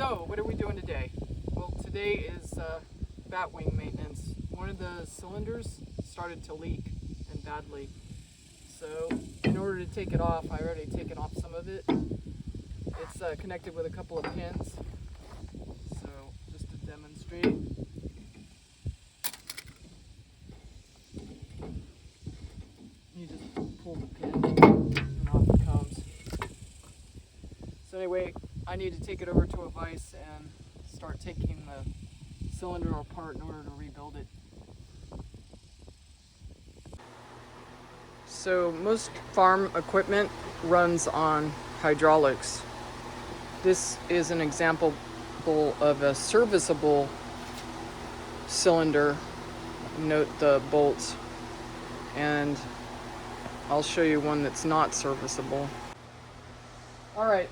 So, what are we doing today? Well, today is bat wing maintenance. One of the cylinders started to leak, and badly. So, in order to take it off, I already taken off some of it. It's connected with a couple of pins. So, just to demonstrate. You just pull the pin, and off it comes. So anyway, I need to take it over to a vise and start taking the cylinder apart in order to rebuild it. So most farm equipment runs on hydraulics. This is an example of a serviceable cylinder. Note the bolts, and I'll show you one that's not serviceable. Alright,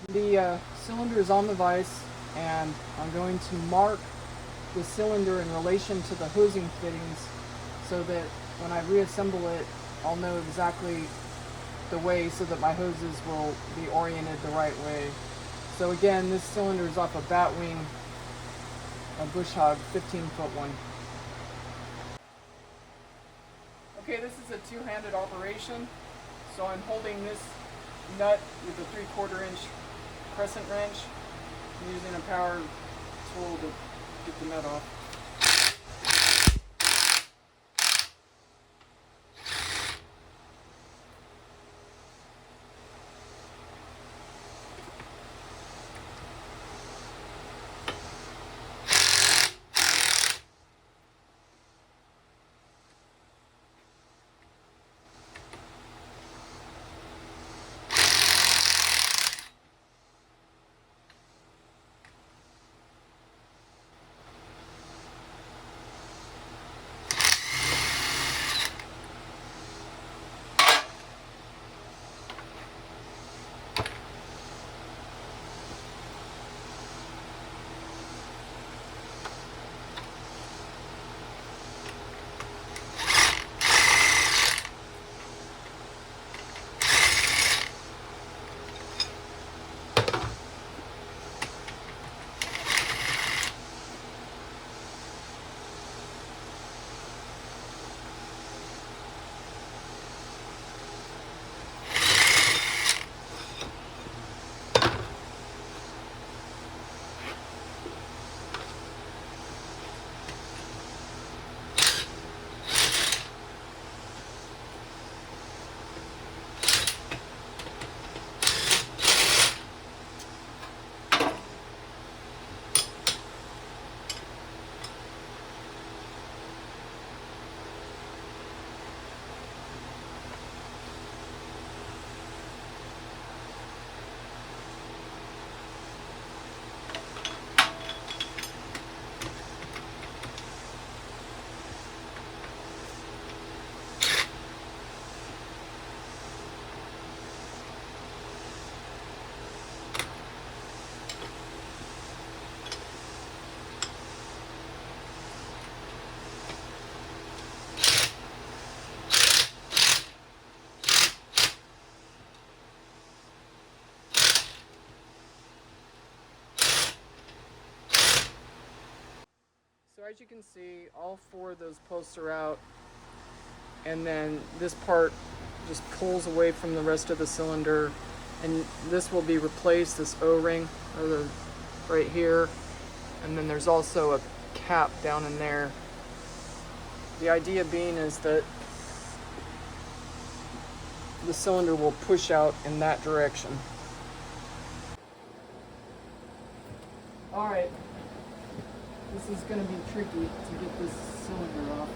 the cylinder is on the vise, and I'm going to mark the cylinder in relation to the hosing fittings so that when I reassemble it, I'll know exactly the way so that my hoses will be oriented the right way. So again, this cylinder is off a bat wing, a bush hog 15-foot one. Okay, this is a two-handed operation. So I'm holding this nut with a 3/4 inch crescent wrench. I'm using a power tool to get the nut off. So as you can see, all four of those posts are out, and then this part just pulls away from the rest of the cylinder, and this will be replaced, this O-ring right here, and then there's also a cap down in there. The idea being is that the cylinder will push out in that direction. Alright. This is going to be tricky to get this cylinder off.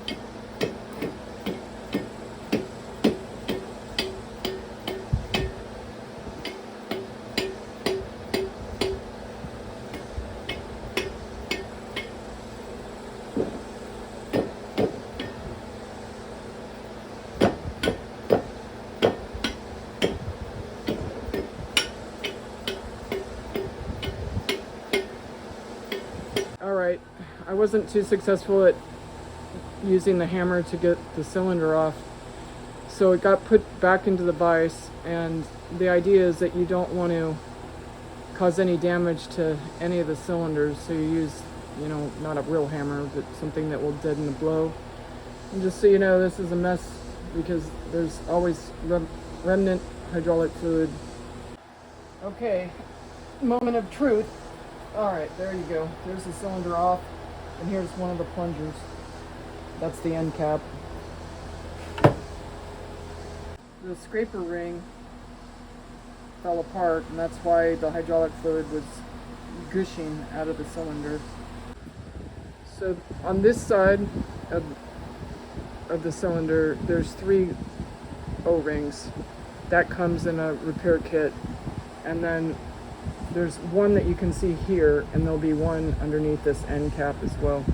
Alright, I wasn't too successful at using the hammer to get the cylinder off, so it got put back into the vise, and the idea is that you don't want to cause any damage to any of the cylinders. So you use, you know, not a real hammer, but something that will deaden the blow. And just so you know, this is a mess because there's always remnant hydraulic fluid. Okay, moment of truth. All right, there you go. There's the cylinder off, and here's one of the plungers. That's the end cap. The scraper ring fell apart, and that's why the hydraulic fluid was gushing out of the cylinder. So on this side of the cylinder, there's 3 O-rings. That comes in a repair kit. And then there's one that you can see here, and there'll be one underneath this end cap as well.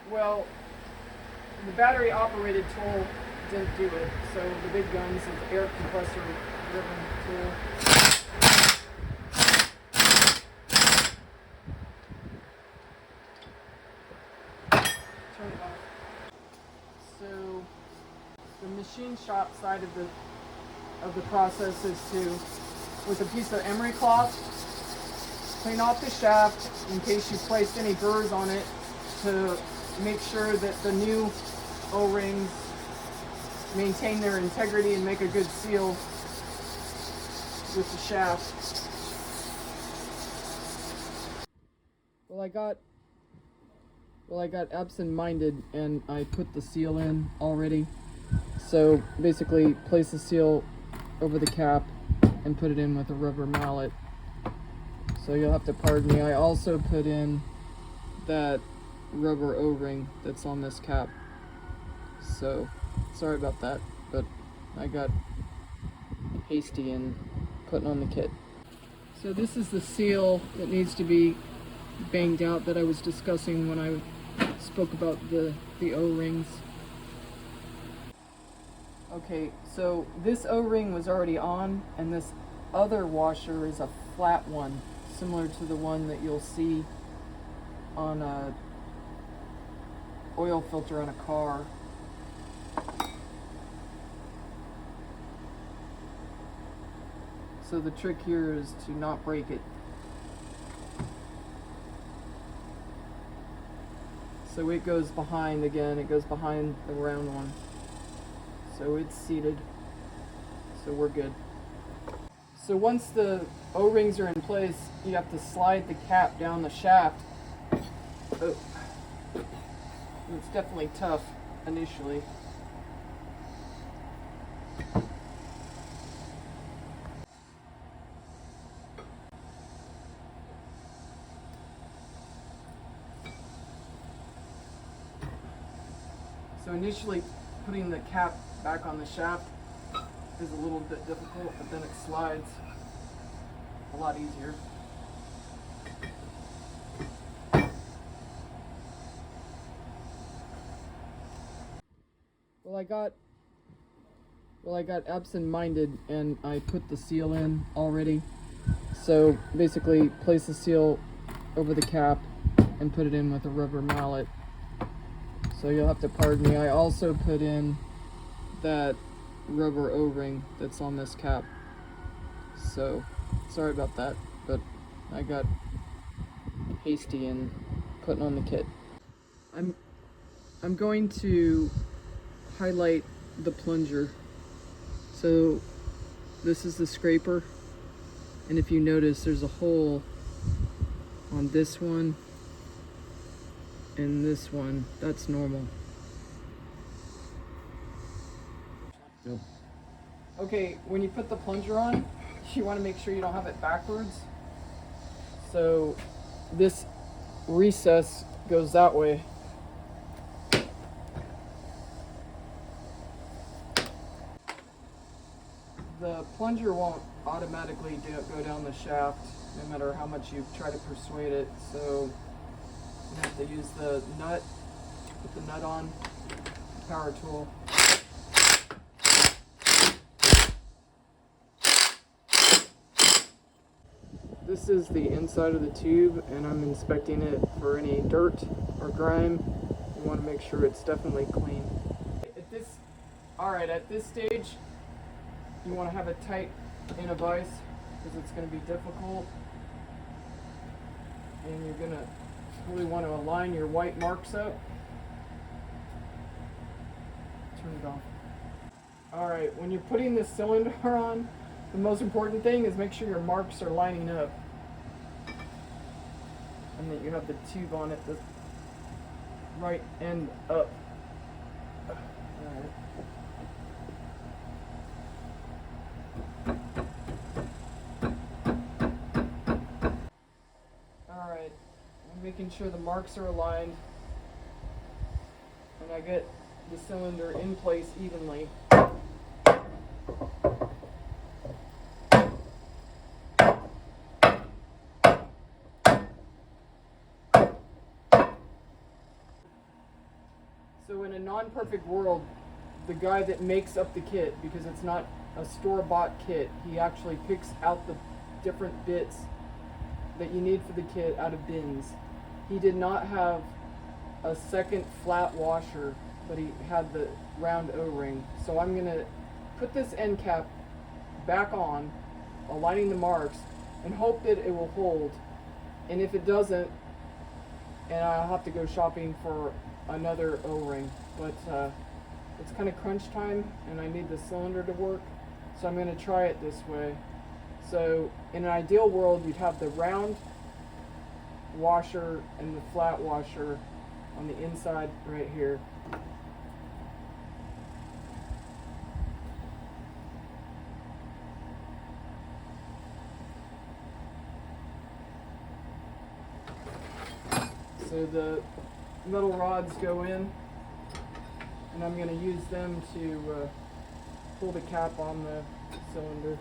Well, the battery operated tool didn't do it, so the big guns is air compressor driven tool. Turn it off. So the machine shop side of the process is to, with a piece of emery cloth, clean off the shaft in case you placed any burrs on it, to make sure that the new O-rings maintain their integrity and make a good seal with the shaft. Well, I got absent-minded and I put the seal in already. So basically place the seal over the cap and put it in with a rubber mallet. So you'll have to pardon me. I also put in that rubber O-ring that's on this cap. So sorry about that, but I got hasty in putting on the kit. So this is the seal that needs to be banged out that I was discussing when I spoke about the O-rings. Okay, so this O-ring was already on, and this other washer is a flat one, similar to the one that you'll see on a oil filter on a car. So the trick here is to not break it. So it goes behind again, it goes behind the round one. So it's seated, so we're good. So once the O-rings are in place, you have to slide the cap down the shaft. Oh. It's definitely tough initially. So initially putting the cap back on the shaft is a little bit difficult, but then it slides a lot easier. Well, I got absent-minded and I put the seal in already. So basically place the seal over the cap and put it in with a rubber mallet. So you'll have to pardon me. I also put in that rubber O-ring that's on this cap. So sorry about that, but I got hasty in putting on the kit. I'm going to highlight the plunger. So this is the scraper, and if you notice there's a hole on this one and this one. That's normal. Yep. Okay, when you put the plunger on, you want to make sure you don't have it backwards. So this recess goes that way. The plunger won't automatically go down the shaft no matter how much you try to persuade it, so you have to use the nut, put the nut on, power tool. This is the inside of the tube, and I'm inspecting it for any dirt or grime. You want to make sure it's definitely clean. At this stage, you want to have it tight in a vise because it's going to be difficult. And you're going to really want to align your white marks up. Turn it off. Alright, when you're putting this cylinder on, the most important thing is make sure your marks are lining up. And that you have the tube on it, the right end up. Alright. Alright, I'm making sure the marks are aligned and I get the cylinder in place evenly. So in a non-perfect world, the guy that makes up the kit, because it's not a store-bought kit, he actually picks out the different bits that you need for the kit out of bins. He did not have a second flat washer, but he had the round O-ring. So I'm gonna put this end cap back on, aligning the marks, and hope that it will hold. And if it doesn't, and I'll have to go shopping for another O-ring. But it's kind of crunch time, and I need the cylinder to work, so I'm gonna try it this way. So in an ideal world, you'd have the round washer and the flat washer on the inside right here. So the metal rods go in, and I'm going to use them to pull the cap on the cylinder.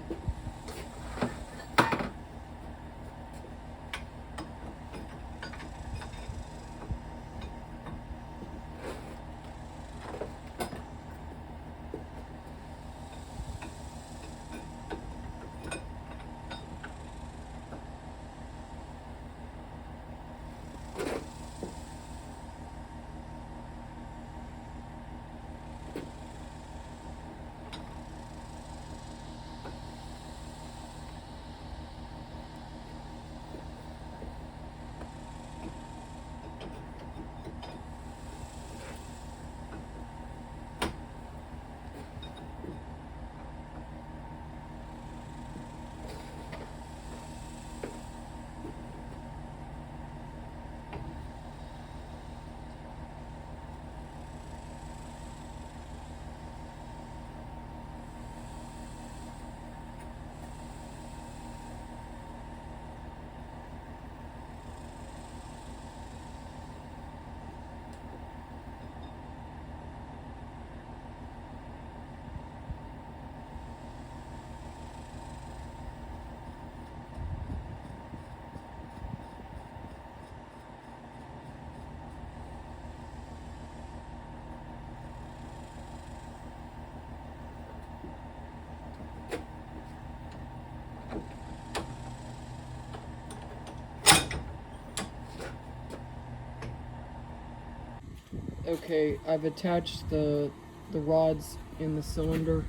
Okay, I've attached the rods in the cylinder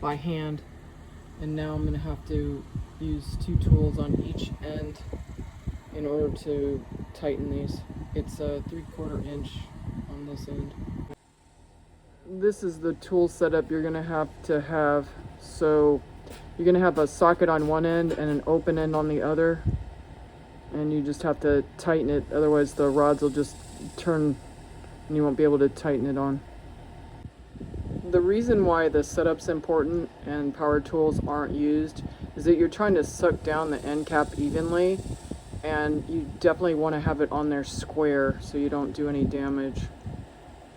by hand, and now I'm going to have to use two tools on each end in order to tighten these. It's a 3/4 inch on this end. This is the tool setup you're going to have. So you're going to have a socket on one end and an open end on the other, and you just have to tighten it, otherwise the rods will just turn and you won't be able to tighten it on. The reason why the setup's important and power tools aren't used is that you're trying to suck down the end cap evenly, and you definitely want to have it on there square so you don't do any damage.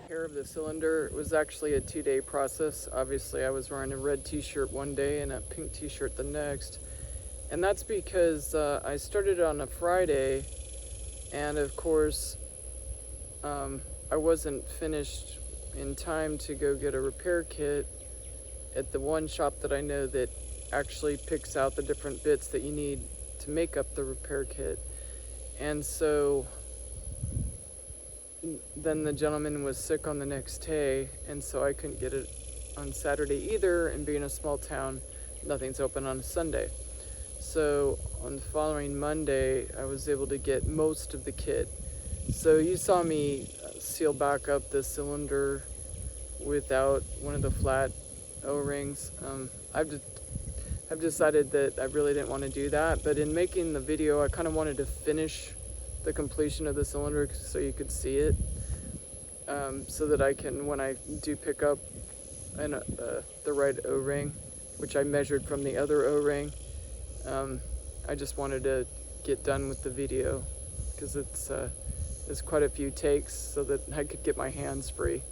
Repair of the cylinder was actually a 2-day process. Obviously I was wearing a red t-shirt one day and a pink t-shirt the next, and that's because I started on a Friday, and of course I wasn't finished in time to go get a repair kit at the one shop that I know that actually picks out the different bits that you need to to make up the repair kit. And so then the gentleman was sick on the next day, and so I couldn't get it on Saturday either, and being a small town, nothing's open on a Sunday. So on the following Monday, I was able to get most of the kit. So you saw me seal back up the cylinder without one of the flat O-rings. I've decided that I really didn't want to do that, but in making the video, I kind of wanted to finish the completion of the cylinder so you could see it, so that I can, when I do pick up the right O-ring, which I measured from the other O-ring, I just wanted to get done with the video because it's quite a few takes so that I could get my hands free.